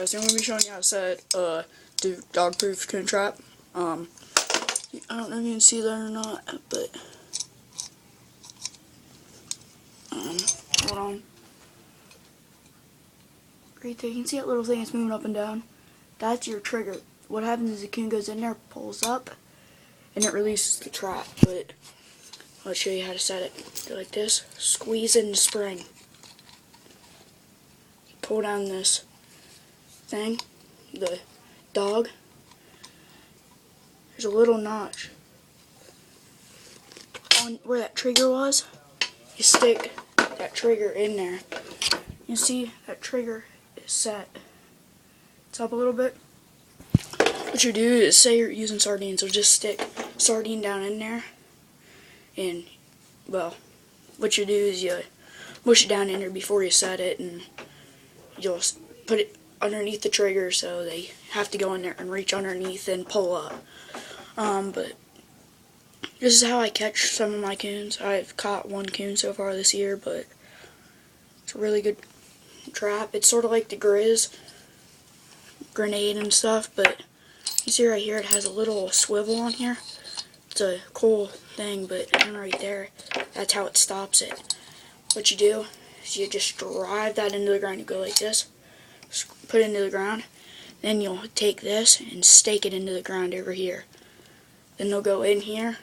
Guys, I'm going to be showing you how to set do dog-proof coon trap. I don't know if you can see that or not, but hold on. Right there, you can see that little thing that's moving up and down. That's your trigger. What happens is the coon goes in there, pulls up, and it releases the trap. But I'll show you how to set it. Go like this, squeeze in the spring. Pull down this thing, the dog. There's a little notch on where that trigger was. You stick that trigger in there. You see that trigger is set. It's up a little bit. What you do is, say you're using sardines, so just stick sardine down in there, and well, what you do is you mush it down in there before you set it, and you'll put it underneath the trigger so they have to go in there and reach underneath and pull up. But this is how I catch some of my coons. I've caught one coon so far this year, but it's a really good trap. It's sort of like the grenade and stuff, but you see right here it has a little swivel on here. It's a cool thing, but right there, that's how it stops it. What you do is you just drive that into the ground. You go like this, put it into the ground, then you'll take this and stake it into the ground over here. Then they'll go in here,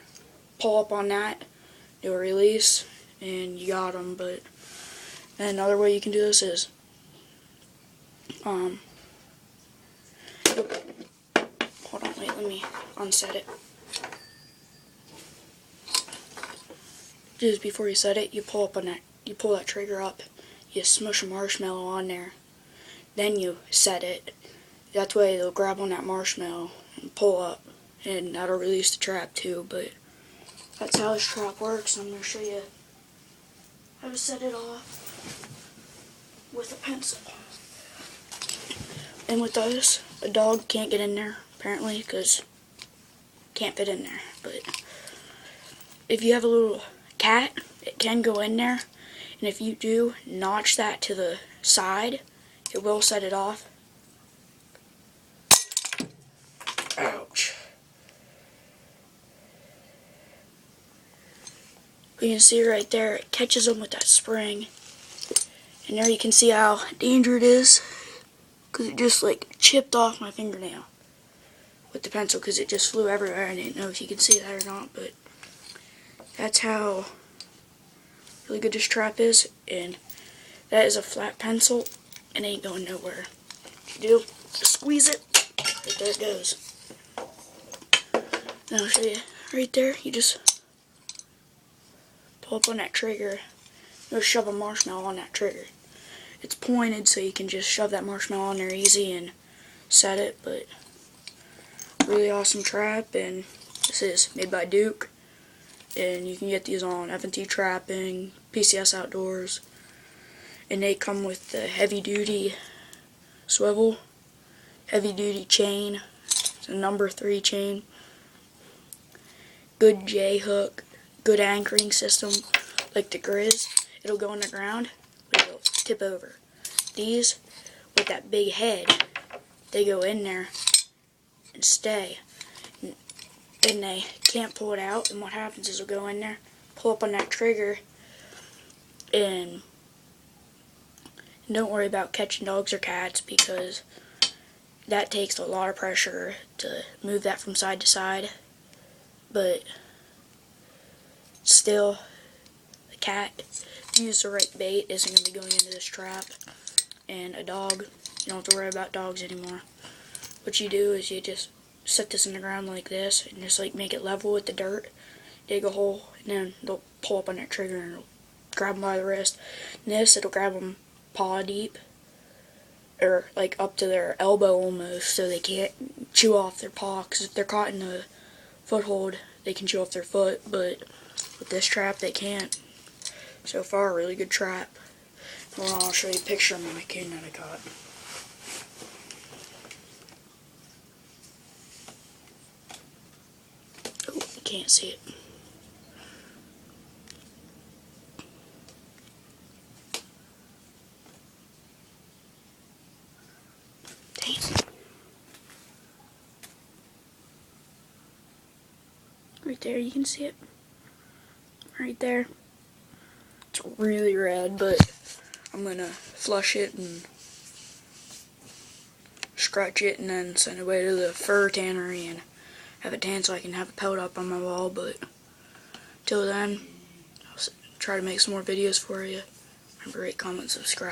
pull up on that, they'll release, and you got them. But another way you can do this is, hold on, wait, let me unset it. Just before you set it, you pull up on that, you pull that trigger up, you smush a marshmallow on there, then you set it. That way they'll grab on that marshmallow and pull up, and that'll release the trap too. But that's how this trap works. I'm going to show you how to set it off with a pencil. And with this, a dog can't get in there, apparently, because can't fit in there. But if you have a little cat, it can go in there, and if you do notch that to the side, it will set it off. Ouch. You can see right there, it catches them with that spring. And there you can see how dangerous it is, because it just like chipped off my fingernail with the pencil, because it just flew everywhere. I didn't know if you could see that or not, but that's how really good this trap is. And that is a flat pencil, and it ain't going nowhere. What you do, just squeeze it, right there it goes. Now I'll show you right there, you just pull up on that trigger, you'll shove a marshmallow on that trigger. It's pointed so you can just shove that marshmallow on there easy and set it. But really awesome trap, and this is made by Duke, and you can get these on F&T Trapping, PCS Outdoors, and they come with the heavy duty swivel, heavy duty chain, it's a number 3 chain, good J hook, good anchoring system like the Grizz. It'll go on the ground, but it'll tip over. These, with that big head, they go in there and stay. And they can't pull it out, and what happens is they'll go in there, pull up on that trigger, and don't worry about catching dogs or cats, because that takes a lot of pressure to move that from side to side. But still, the cat, if you use the right bait, isn't going to be going into this trap. And a dog, you don't have to worry about dogs anymore. What you do is you just set this in the ground like this, and just like make it level with the dirt, dig a hole, and then they'll pull up on that trigger and it'll grab them by the wrist. And this, it'll grab them paw deep, or like up to their elbow almost, so they can't chew off their paw, because if they're caught in the foothold, they can chew off their foot, but with this trap they can't. So far, a really good trap. Hold on, I'll show you a picture of my coon that I caught. Oh, you can't see it. Right there, you can see it. Right there. It's really red, but I'm gonna flush it and scratch it and then send it away to the fur tannery and have it tan so I can have it pelt up on my wall. But till then, I'll try to make some more videos for you. Remember, rate, comment, subscribe.